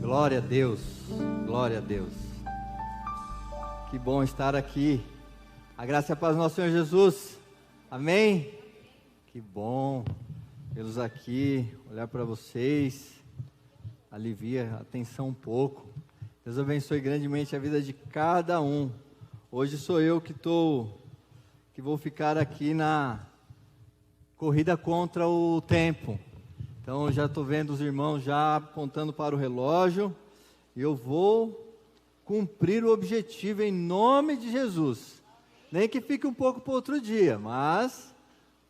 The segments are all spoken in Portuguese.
Glória a Deus, glória a Deus. Que bom estar aqui. A graça e a paz do nosso Senhor Jesus. Amém? Que bom vê-los aqui, olhar para vocês, alivia a tensão um pouco. Deus abençoe grandemente a vida de cada um. Hoje sou eu que vou ficar aqui na corrida contra o tempo. Então já estou vendo os irmãos já apontando para o relógio, e eu vou cumprir o objetivo em nome de Jesus. Nem que fique um pouco para outro dia, mas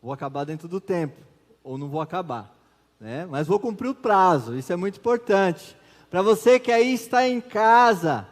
vou acabar dentro do tempo, ou não vou acabar, né? Mas vou cumprir o prazo, isso é muito importante. Para você que aí está em casa,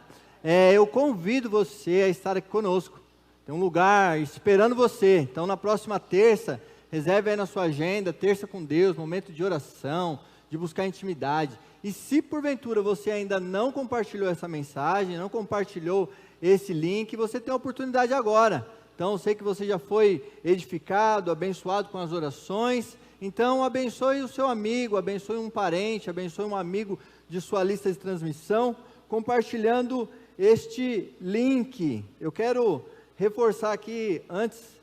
eu convido você a estar aqui conosco. Tem um lugar esperando você. Então na próxima terça, reserve aí na sua agenda, terça com Deus, momento de oração, de buscar intimidade. E se porventura você ainda não compartilhou essa mensagem, não compartilhou esse link, você tem a oportunidade agora. Então eu sei que você já foi edificado, abençoado com as orações. Então abençoe o seu amigo, abençoe um parente, abençoe um amigo de sua lista de transmissão, compartilhando este link. Eu quero reforçar aqui, antes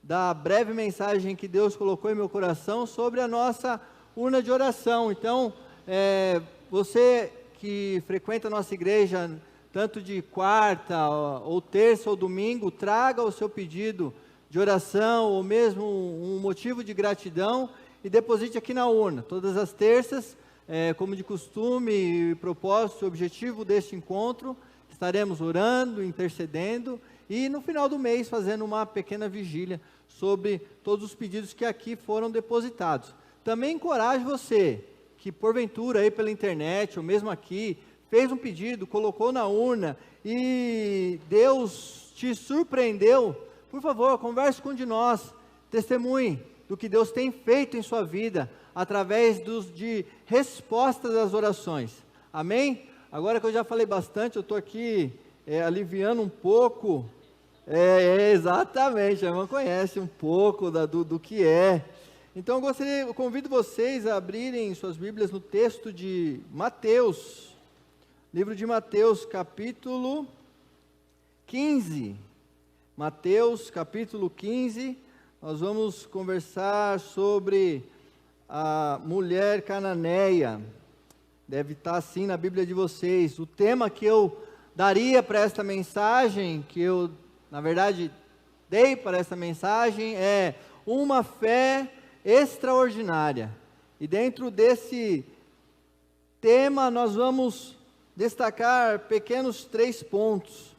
da breve mensagem que Deus colocou em meu coração sobre a nossa urna de oração. Então, você que frequenta a nossa igreja, tanto de quarta, ou terça, ou domingo, traga o seu pedido de oração, ou mesmo um motivo de gratidão, e deposite aqui na urna, todas as terças, como de costume, propósito, objetivo deste encontro, estaremos orando, intercedendo, e no final do mês fazendo uma pequena vigília sobre todos os pedidos que aqui foram depositados. Também encorajo você, que porventura aí pela internet, ou mesmo aqui, fez um pedido, colocou na urna, e Deus te surpreendeu, por favor, converse com um de nós, testemunhe do que Deus tem feito em sua vida, através de respostas às orações. Amém? Agora que eu já falei bastante, eu estou aqui aliviando um pouco. Exatamente, a irmã conhece um pouco do que é. Então eu convido vocês a abrirem suas Bíblias no texto de Mateus, livro de Mateus, capítulo 15. Mateus, capítulo 15, nós vamos conversar sobre a mulher cananeia. Deve estar assim na Bíblia de vocês. O tema que eu daria para esta mensagem, que eu na verdade dei para essa mensagem, é uma fé extraordinária. E dentro desse tema nós vamos destacar pequenos 3 pontos.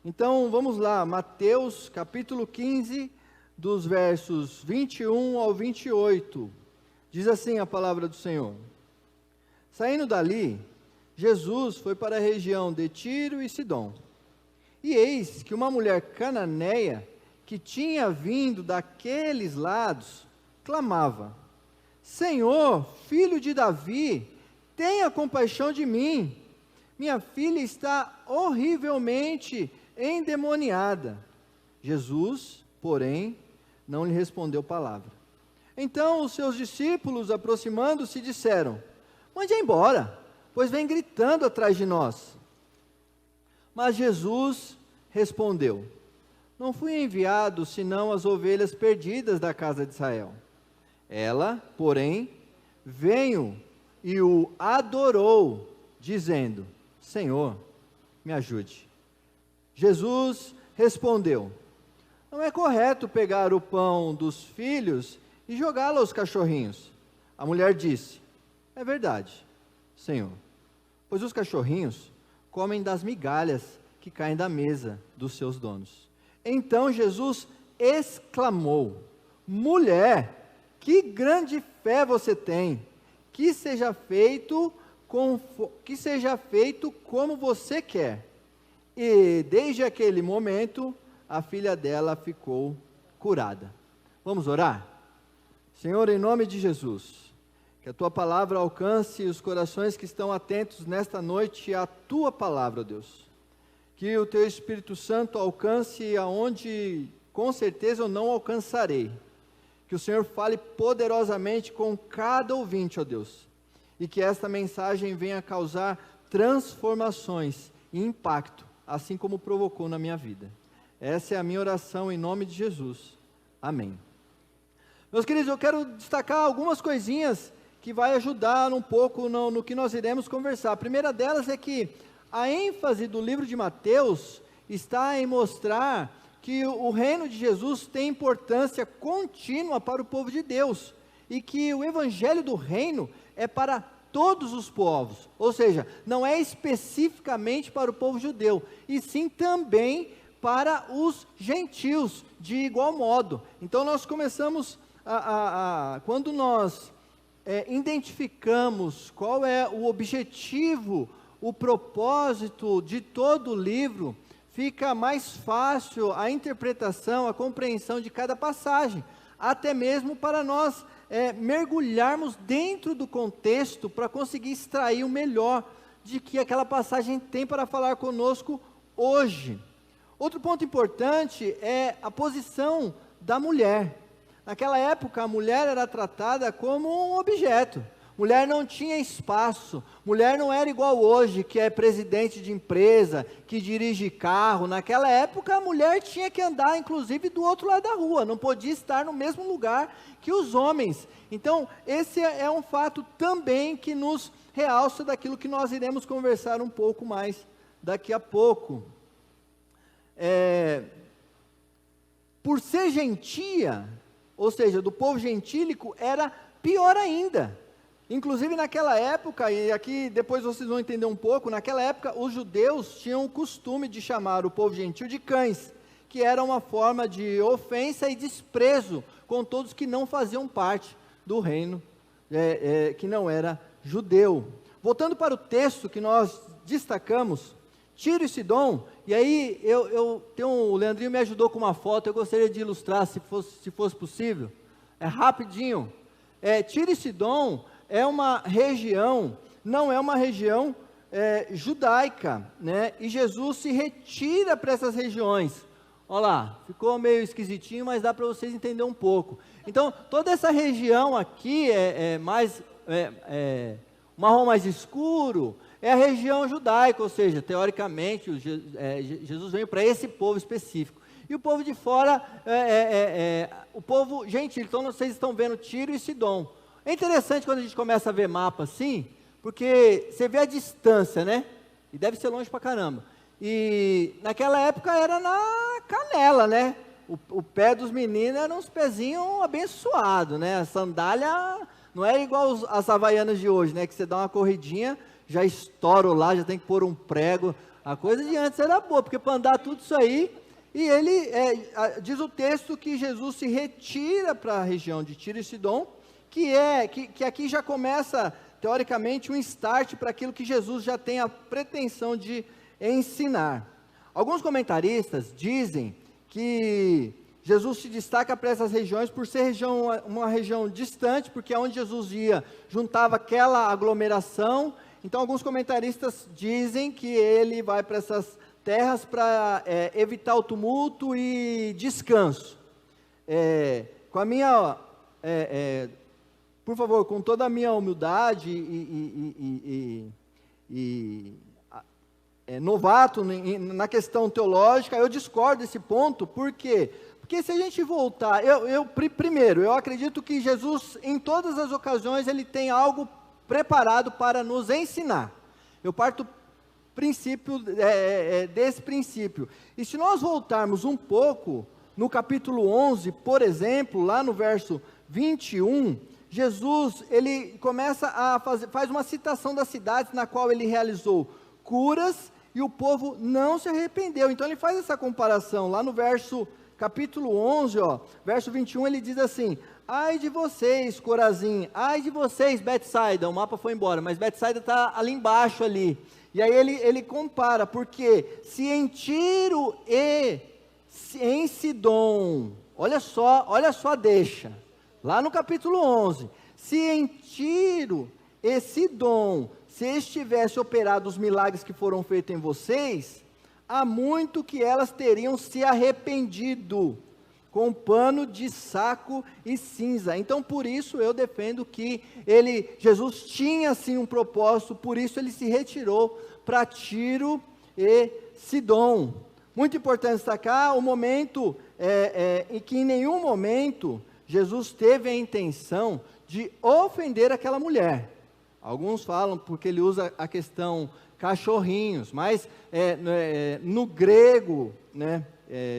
Então vamos lá, Mateus capítulo 15, dos versos 21 ao 28. Diz assim a palavra do Senhor: Saindo dali, Jesus foi para a região de Tiro e Sidom. E eis que uma mulher cananeia, que tinha vindo daqueles lados, clamava: Senhor, filho de Davi, tenha compaixão de mim. Minha filha está horrivelmente endemoniada. Jesus, porém, não lhe respondeu palavra. Então os seus discípulos, aproximando-se, disseram: Mande embora, pois vem gritando atrás de nós. Mas Jesus respondeu: Não fui enviado senão as ovelhas perdidas da casa de Israel. Ela, porém, veio e o adorou, dizendo: Senhor, me ajude. Jesus respondeu: Não é correto pegar o pão dos filhos e jogá-lo aos cachorrinhos. A mulher disse: É verdade, Senhor, pois os cachorrinhos comem das migalhas que caem da mesa dos seus donos. Então Jesus exclamou: Mulher, que grande fé você tem, que seja feito como você quer. E desde aquele momento, a filha dela ficou curada. Vamos orar? Senhor, em nome de Jesus, que a Tua palavra alcance os corações que estão atentos nesta noite à Tua palavra, Deus. Que o Teu Espírito Santo alcance aonde com certeza eu não alcançarei. Que o Senhor fale poderosamente com cada ouvinte, ó Deus. E que esta mensagem venha causar transformações e impacto, assim como provocou na minha vida. Essa é a minha oração em nome de Jesus. Amém. Meus queridos, eu quero destacar algumas coisinhas que vai ajudar um pouco no que nós iremos conversar. A primeira delas é que a ênfase do livro de Mateus está em mostrar que o reino de Jesus tem importância contínua para o povo de Deus, e que o evangelho do reino é para todos os povos, ou seja, não é especificamente para o povo judeu, e sim também para os gentios, de igual modo. Então nós começamos quando nós identificamos qual é o objetivo, o propósito de todo o livro, fica mais fácil a interpretação, a compreensão de cada passagem, até mesmo para nós mergulharmos dentro do contexto, para conseguir extrair o melhor de que aquela passagem tem para falar conosco hoje. Outro ponto importante é a posição da mulher. Naquela época, a mulher era tratada como um objeto. Mulher não tinha espaço. Mulher não era igual hoje, que é presidente de empresa, que dirige carro. Naquela época, a mulher tinha que andar, inclusive, do outro lado da rua. Não podia estar no mesmo lugar que os homens. Então, esse é um fato também que nos realça daquilo que nós iremos conversar um pouco mais daqui a pouco. Por ser gentia, ou seja, do povo gentílico, era pior ainda. Inclusive naquela época, e aqui depois vocês vão entender um pouco, naquela época os judeus tinham o costume de chamar o povo gentil de cães, que era uma forma de ofensa e desprezo com todos que não faziam parte do reino, que não era judeu. Voltando para o texto que nós destacamos, Tiro e Sidom, e aí o Leandrinho me ajudou com uma foto, eu gostaria de ilustrar, se fosse possível, rapidinho. Tiro e Sidom é uma região, não é uma região judaica, né? E Jesus se retira para essas regiões. Olha lá, ficou meio esquisitinho, mas dá para vocês entenderem um pouco. Então, toda essa região aqui marrom mais escuro, é a região judaica, ou seja, teoricamente, Jesus veio para esse povo específico. E o povo de fora, o povo gentil. Então, vocês estão vendo Tiro e Sidom. É interessante quando a gente começa a ver mapa assim, porque você vê a distância, né? E deve ser longe pra caramba. E naquela época era na canela, né? O pé dos meninos eram uns pezinhos abençoados, né? A sandália não é igual as havaianas de hoje, né? Que você dá uma corridinha, já estoura lá, já tem que pôr um prego. A coisa de antes era boa, porque para andar tudo isso aí. E ele, diz o texto que Jesus se retira para a região de Tiro e Sidom, que aqui já começa, teoricamente, um start para aquilo que Jesus já tem a pretensão de ensinar. Alguns comentaristas dizem que Jesus se destaca para essas regiões por ser uma região distante, porque onde Jesus ia, juntava aquela aglomeração. Então, alguns comentaristas dizem que ele vai para essas terras para evitar o tumulto e descanso. Por favor, com toda a minha humildade novato na questão teológica, eu discordo desse ponto. Por quê? Porque se a gente voltar, primeiro, eu acredito que Jesus, em todas as ocasiões, ele tem algo preparado para nos ensinar. Eu parto desse princípio. E se nós voltarmos um pouco, no capítulo 11, por exemplo, lá no verso 21, Jesus, ele começa faz uma citação das cidades na qual ele realizou curas, e o povo não se arrependeu. Então ele faz essa comparação, lá no capítulo 11, verso 21, ele diz assim: ai de vocês, Corazim, ai de vocês, Betsaida. O mapa foi embora, mas Betsaida está ali embaixo ali. E aí ele compara, porque se em Tiro e em Sidom, olha só a deixa, lá no capítulo 11, se em Tiro e Sidom, se estivesse operado os milagres que foram feitos em vocês, há muito que elas teriam se arrependido, com um pano de saco e cinza. Então, por isso eu defendo que Jesus tinha sim um propósito, por isso ele se retirou para Tiro e Sidom. Muito importante destacar o momento em que em nenhum momento Jesus teve a intenção de ofender aquela mulher. Alguns falam porque ele usa a questão cachorrinhos, mas no grego, né,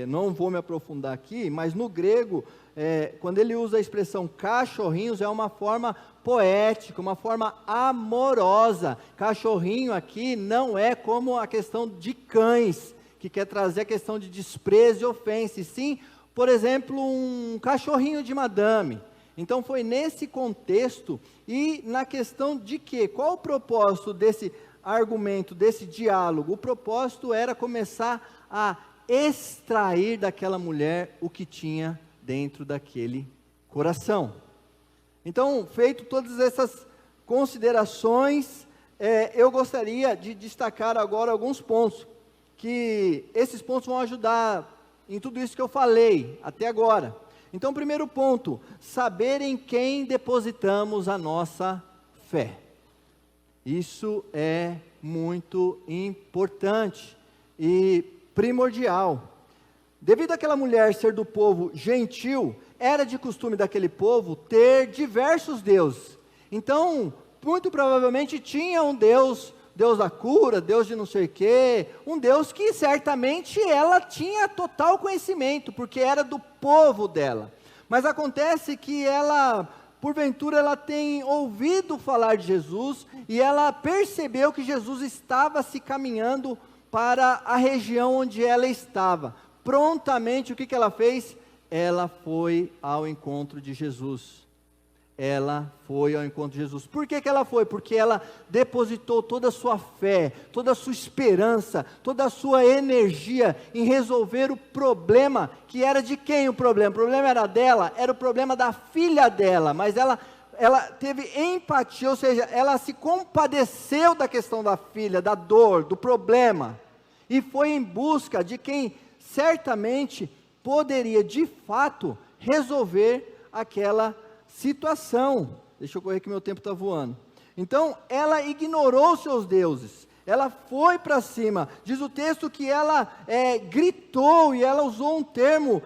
não vou me aprofundar aqui, mas no grego, quando ele usa a expressão cachorrinhos, é uma forma poética, uma forma amorosa. Cachorrinho aqui não é como a questão de cães, que quer trazer a questão de desprezo e ofensa, e sim, por exemplo, um cachorrinho de madame. Então foi nesse contexto e na questão de que, qual o propósito desse argumento, desse diálogo? O propósito era começar a extrair daquela mulher o que tinha dentro daquele coração. Então, feito todas essas considerações, eu gostaria de destacar agora alguns pontos, que esses pontos vão ajudar em tudo isso que eu falei até agora. Então, primeiro ponto, saber em quem depositamos a nossa fé. Isso é muito importante e primordial. Devido àquela mulher ser do povo gentil, era de costume daquele povo ter diversos deuses. Então, muito provavelmente tinha um Deus da cura, Deus de não sei o quê, um Deus que certamente ela tinha total conhecimento, porque era do povo dela. Mas acontece que ela, porventura, ela tem ouvido falar de Jesus, e ela percebeu que Jesus estava se caminhando para a região onde ela estava. Prontamente, o que ela fez? Ela foi ao encontro de Jesus. Ela foi ao encontro de Jesus. Por que ela foi? Porque ela depositou toda a sua fé, toda a sua esperança, toda a sua energia em resolver o problema, que era de quem o problema? O problema era dela, era o problema da filha dela, mas ela teve empatia, ou seja, ela se compadeceu da questão da filha, da dor, do problema, e foi em busca de quem certamente poderia de fato resolver aquela situação. Deixa eu correr que meu tempo está voando. Então ela ignorou seus deuses, ela foi para cima. Diz o texto que ela gritou, e ela usou um termo,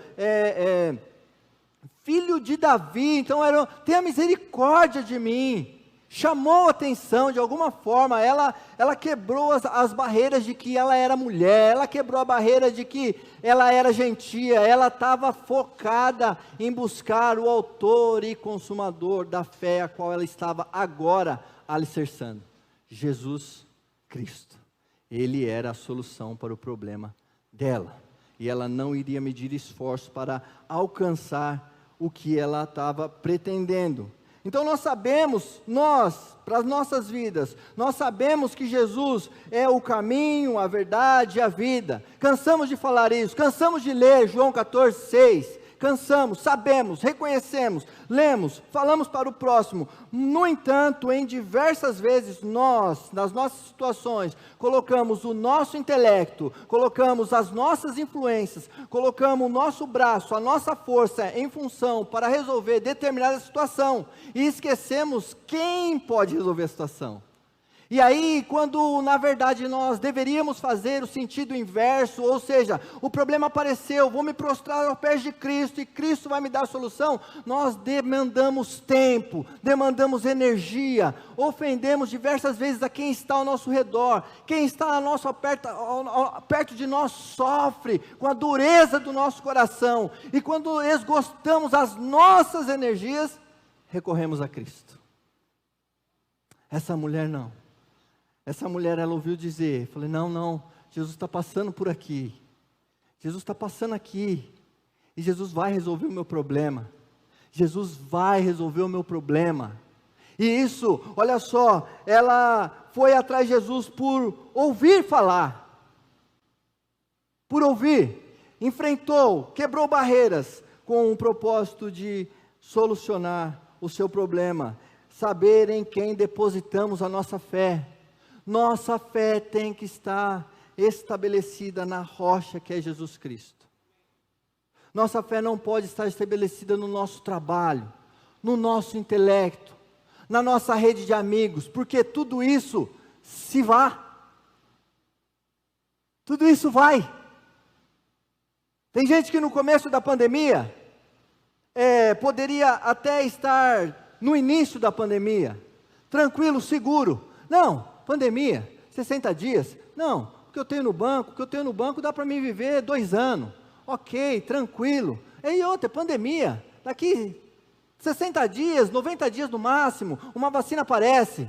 filho de Davi. Então tenha misericórdia de mim. Chamou atenção de alguma forma. Ela quebrou as barreiras de que ela era mulher, ela quebrou a barreira de que ela era gentia, ela estava focada em buscar o autor e consumador da fé, a qual ela estava agora alicerçando, Jesus Cristo. Ele era a solução para o problema dela, e ela não iria medir esforço para alcançar o que ela estava pretendendo. Então nós sabemos, para as nossas vidas, nós sabemos que Jesus é o caminho, a verdade e a vida. Cansamos de falar isso, cansamos de ler João 14:6. Cansamos, sabemos, reconhecemos, lemos, falamos para o próximo. No entanto, em diversas vezes nós, nas nossas situações, colocamos o nosso intelecto, colocamos as nossas influências, colocamos o nosso braço, a nossa força em função para resolver determinada situação, e esquecemos quem pode resolver a situação. E aí, quando na verdade nós deveríamos fazer o sentido inverso, ou seja, o problema apareceu, vou me prostrar aos pés de Cristo e Cristo vai me dar a solução, nós demandamos tempo, demandamos energia, ofendemos diversas vezes a quem está ao nosso redor, quem está perto de nós sofre com a dureza do nosso coração, e quando esgotamos as nossas energias, recorremos a Cristo. Essa mulher não. Essa mulher, ela ouviu dizer, falei, não, Jesus está passando por aqui, Jesus está passando aqui, e Jesus vai resolver o meu problema, Jesus vai resolver o meu problema. E isso, olha só, ela foi atrás de Jesus por ouvir falar, por ouvir, enfrentou, quebrou barreiras, com o propósito de solucionar o seu problema, saber em quem depositamos a nossa fé. Nossa fé tem que estar estabelecida na rocha que é Jesus Cristo. Nossa fé não pode estar estabelecida no nosso trabalho, no nosso intelecto, na nossa rede de amigos, porque tudo isso se vá. Tudo isso vai. Tem gente que no começo da pandemia, poderia até estar no início da pandemia, tranquilo, seguro. Não, pandemia, 60 dias. Não, o que eu tenho no banco dá para mim viver 2 anos. Ok, tranquilo. E outra, pandemia, daqui 60 dias, 90 dias no máximo, uma vacina aparece.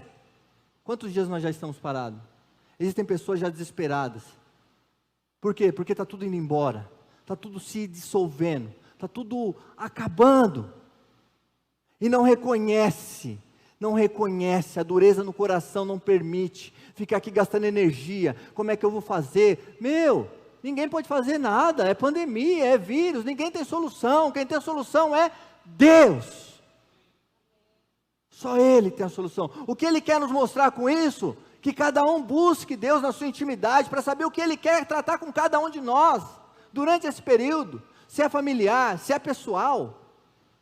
Quantos dias nós já estamos parados? Existem pessoas já desesperadas. Por quê? Porque está tudo indo embora, está tudo se dissolvendo, está tudo acabando. E não reconhece, a dureza no coração não permite, fica aqui gastando energia, como é que eu vou fazer? Ninguém pode fazer nada, é pandemia, é vírus, ninguém tem solução, quem tem a solução é Deus. Só Ele tem a solução. O que Ele quer nos mostrar com isso? Que cada um busque Deus na sua intimidade, para saber o que Ele quer tratar com cada um de nós, durante esse período, se é familiar, se é pessoal,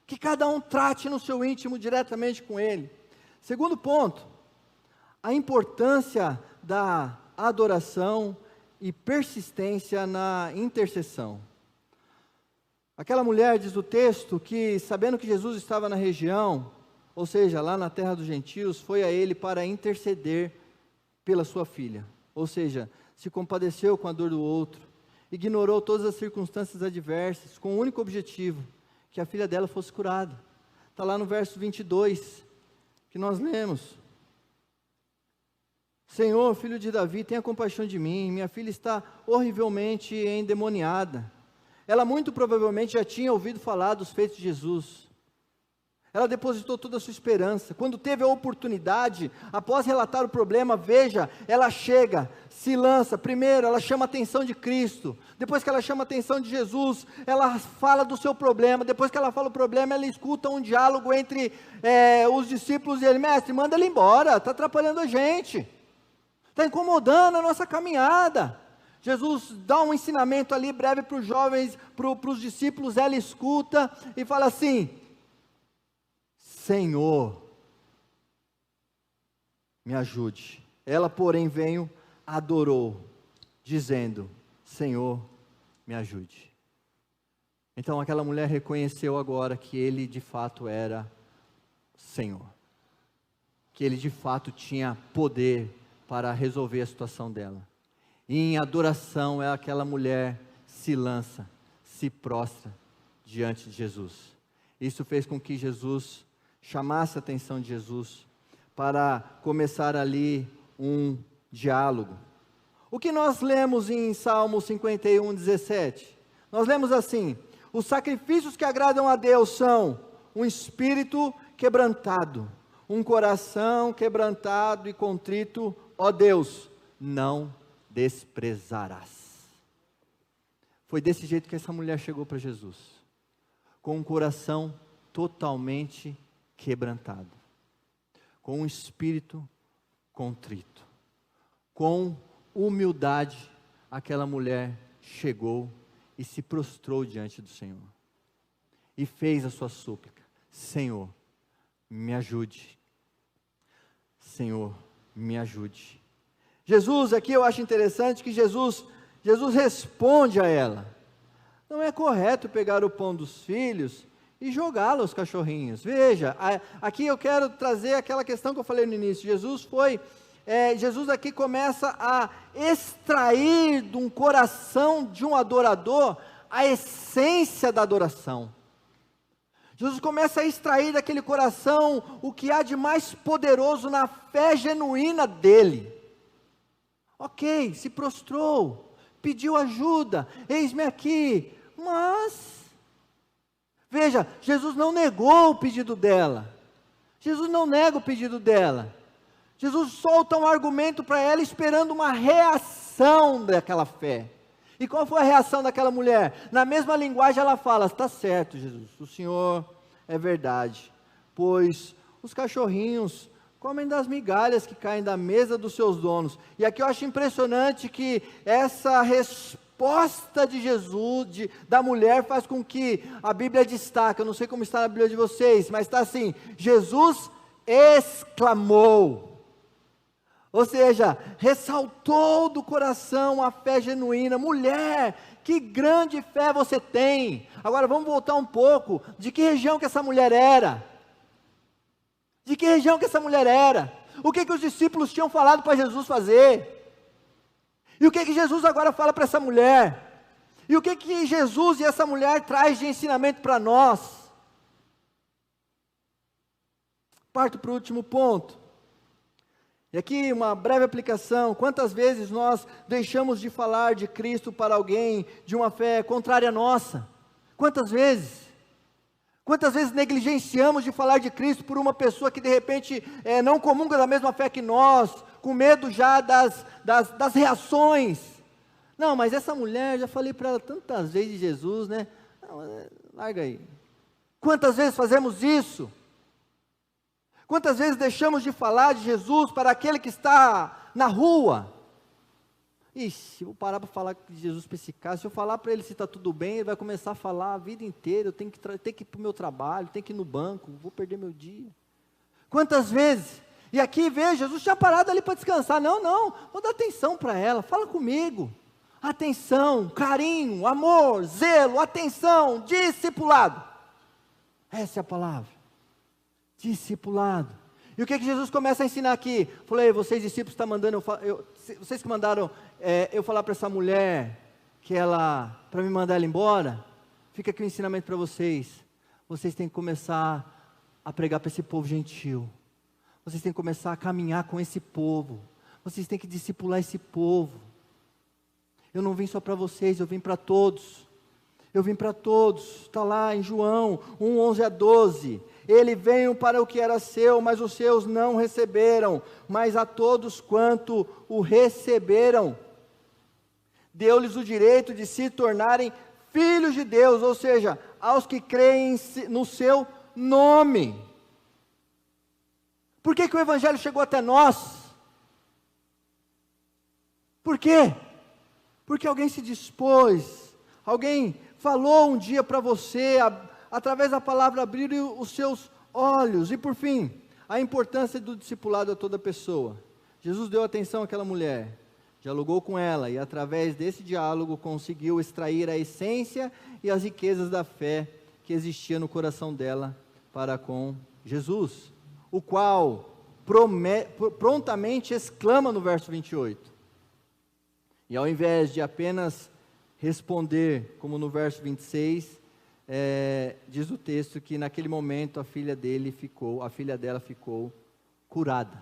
que cada um trate no seu íntimo diretamente com Ele. Segundo ponto, a importância da adoração e persistência na intercessão. Aquela mulher, diz o texto, que sabendo que Jesus estava na região, ou seja, lá na terra dos gentios, foi a Ele para interceder pela sua filha, ou seja, se compadeceu com a dor do outro, ignorou todas as circunstâncias adversas, com o único objetivo, que a filha dela fosse curada. Está lá no verso 22, que nós lemos: Senhor, filho de Davi, tenha compaixão de mim, minha filha está horrivelmente endemoniada. Ela muito provavelmente já tinha ouvido falar dos feitos de Jesus. Ela depositou toda a sua esperança. Quando teve a oportunidade, após relatar o problema, veja, ela chega, se lança. Primeiro, ela chama a atenção de Cristo. Depois que ela chama a atenção de Jesus, ela fala do seu problema. Depois que ela fala o problema, ela escuta um diálogo entre os discípulos e ele: mestre, manda ele embora, está atrapalhando a gente, está incomodando a nossa caminhada. Jesus dá um ensinamento ali breve para os jovens, para os discípulos. Ela escuta e fala assim: Senhor, me ajude. Ela, porém, veio, adorou, dizendo: Senhor, me ajude. Então aquela mulher reconheceu agora que Ele de fato era Senhor, que Ele de fato tinha poder para resolver a situação dela. E em adoração, aquela mulher se lança, se prostra diante de Jesus. Isso fez com que Jesus chamasse a atenção de Jesus, para começar ali um diálogo. O que nós lemos em Salmo 51, 17? Nós lemos assim: os sacrifícios que agradam a Deus são um espírito quebrantado, um coração quebrantado e contrito, ó Deus, não desprezarás. Foi desse jeito que essa mulher chegou para Jesus, com um coração totalmente quebrantado, com um espírito contrito, com humildade. Aquela mulher chegou e se prostrou diante do Senhor, e fez a sua súplica: Senhor, me ajude, Senhor, me ajude. Jesus, aqui eu acho interessante que Jesus responde a ela: não é correto pegar o pão dos filhos e jogá-lo aos cachorrinhos. Veja, aqui eu quero trazer aquela questão que eu falei no início. Jesus aqui começa a extrair de um coração de um adorador a essência da adoração. Jesus começa a extrair daquele coração o que há de mais poderoso na fé genuína dele. Ok, se prostrou, pediu ajuda, eis-me aqui, mas veja, Jesus não negou o pedido dela. Jesus não nega o pedido dela. Jesus solta um argumento para ela, esperando uma reação daquela fé. E qual foi a reação daquela mulher? Na mesma linguagem ela fala: está certo, Jesus, o Senhor é verdade, pois os cachorrinhos comem das migalhas que caem da mesa dos seus donos. E aqui eu acho impressionante que essa resposta resposta de Jesus, da mulher, faz com que a Bíblia destaque, eu não sei como está na Bíblia de vocês, mas está assim: Jesus exclamou. Ou seja, ressaltou do coração a fé genuína. Mulher, que grande fé você tem. Agora vamos voltar um pouco, de que região que essa mulher era? De que região que essa mulher era? O que os discípulos tinham falado para Jesus fazer? E o que Jesus agora fala para essa mulher? E o que Jesus e essa mulher traz de ensinamento para nós? Parto para o último ponto. E aqui uma breve aplicação: quantas vezes nós deixamos de falar de Cristo para alguém de uma fé contrária à nossa? Quantas vezes? Quantas vezes negligenciamos de falar de Cristo por uma pessoa que de repente não comunga da mesma fé que nós, com medo já das reações? Não, mas essa mulher, já falei para ela tantas vezes de Jesus, né? Não, larga aí. Quantas vezes fazemos isso? Quantas vezes deixamos de falar de Jesus para aquele que está na rua? Ixi, vou parar para falar de Jesus para esse cara. Se eu falar para ele se está tudo bem, ele vai começar a falar a vida inteira. Eu tenho que ir para o meu trabalho, tenho que ir no banco, vou perder meu dia. Quantas vezes? E aqui, veja, Jesus tinha parado ali para descansar. Não, vou dar atenção para ela, fala comigo. Atenção, carinho, amor, zelo, atenção, discipulado. Essa é a palavra. Discipulado. E o que Jesus começa a ensinar aqui? Falei, vocês discípulos estão mandando, vocês que mandaram eu falar para essa mulher, para me mandar ela embora, fica aqui o ensinamento para vocês. Vocês têm que começar a pregar para esse povo gentil. Vocês têm que começar a caminhar com esse povo. Vocês têm que discipular esse povo. Eu não vim só para vocês, eu vim para todos. Eu vim para todos. Está lá em João 1:11-12. Ele veio para o que era seu, mas os seus não receberam. Mas a todos quanto o receberam, deu-lhes o direito de se tornarem filhos de Deus, ou seja, aos que creem no seu nome. Por que o Evangelho chegou até nós? Por quê? Porque alguém se dispôs, alguém falou um dia para você, através da palavra abrir os seus olhos. E por fim, a importância do discipulado a toda pessoa. Jesus deu atenção àquela mulher, dialogou com ela e através desse diálogo conseguiu extrair a essência e as riquezas da fé que existia no coração dela para com Jesus, o qual prontamente exclama no verso 28. E ao invés de apenas responder, como no verso 26, diz o texto que naquele momento a filha dela ficou curada.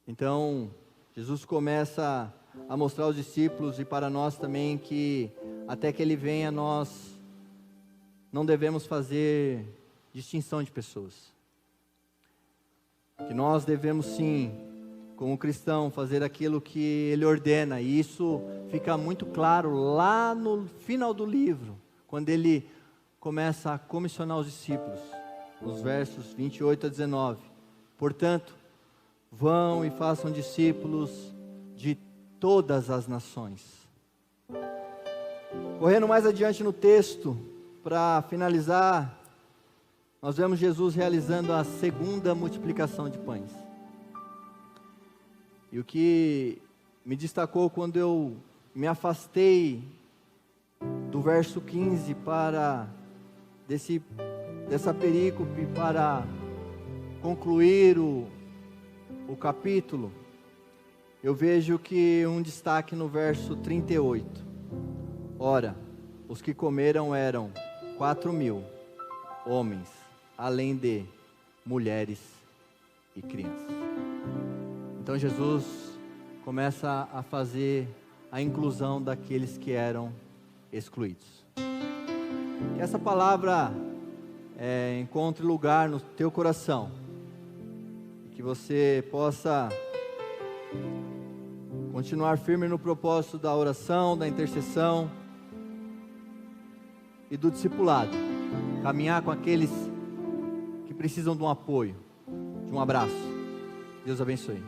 Então, Jesus começa a mostrar aos discípulos e para nós também que até que Ele venha, nós não devemos fazer distinção de pessoas. Que nós devemos sim, como cristão, fazer aquilo que Ele ordena, e isso fica muito claro lá no final do livro, quando Ele começa a comissionar os discípulos, nos versos 28-19. Portanto, vão e façam discípulos de todas as nações. Correndo mais adiante no texto, para finalizar, nós vemos Jesus realizando a segunda multiplicação de pães. E o que me destacou quando eu me afastei do verso 15 dessa perícope para concluir o capítulo, eu vejo que um destaque no verso 38. Ora, os que comeram eram 4.000 homens, além de mulheres e crianças. Então Jesus começa a fazer a inclusão daqueles que eram excluídos. Que essa palavra encontre lugar no teu coração, e que você possa continuar firme no propósito da oração, da intercessão e do discipulado, caminhar com aqueles que precisam de um apoio, de um abraço. Deus abençoe.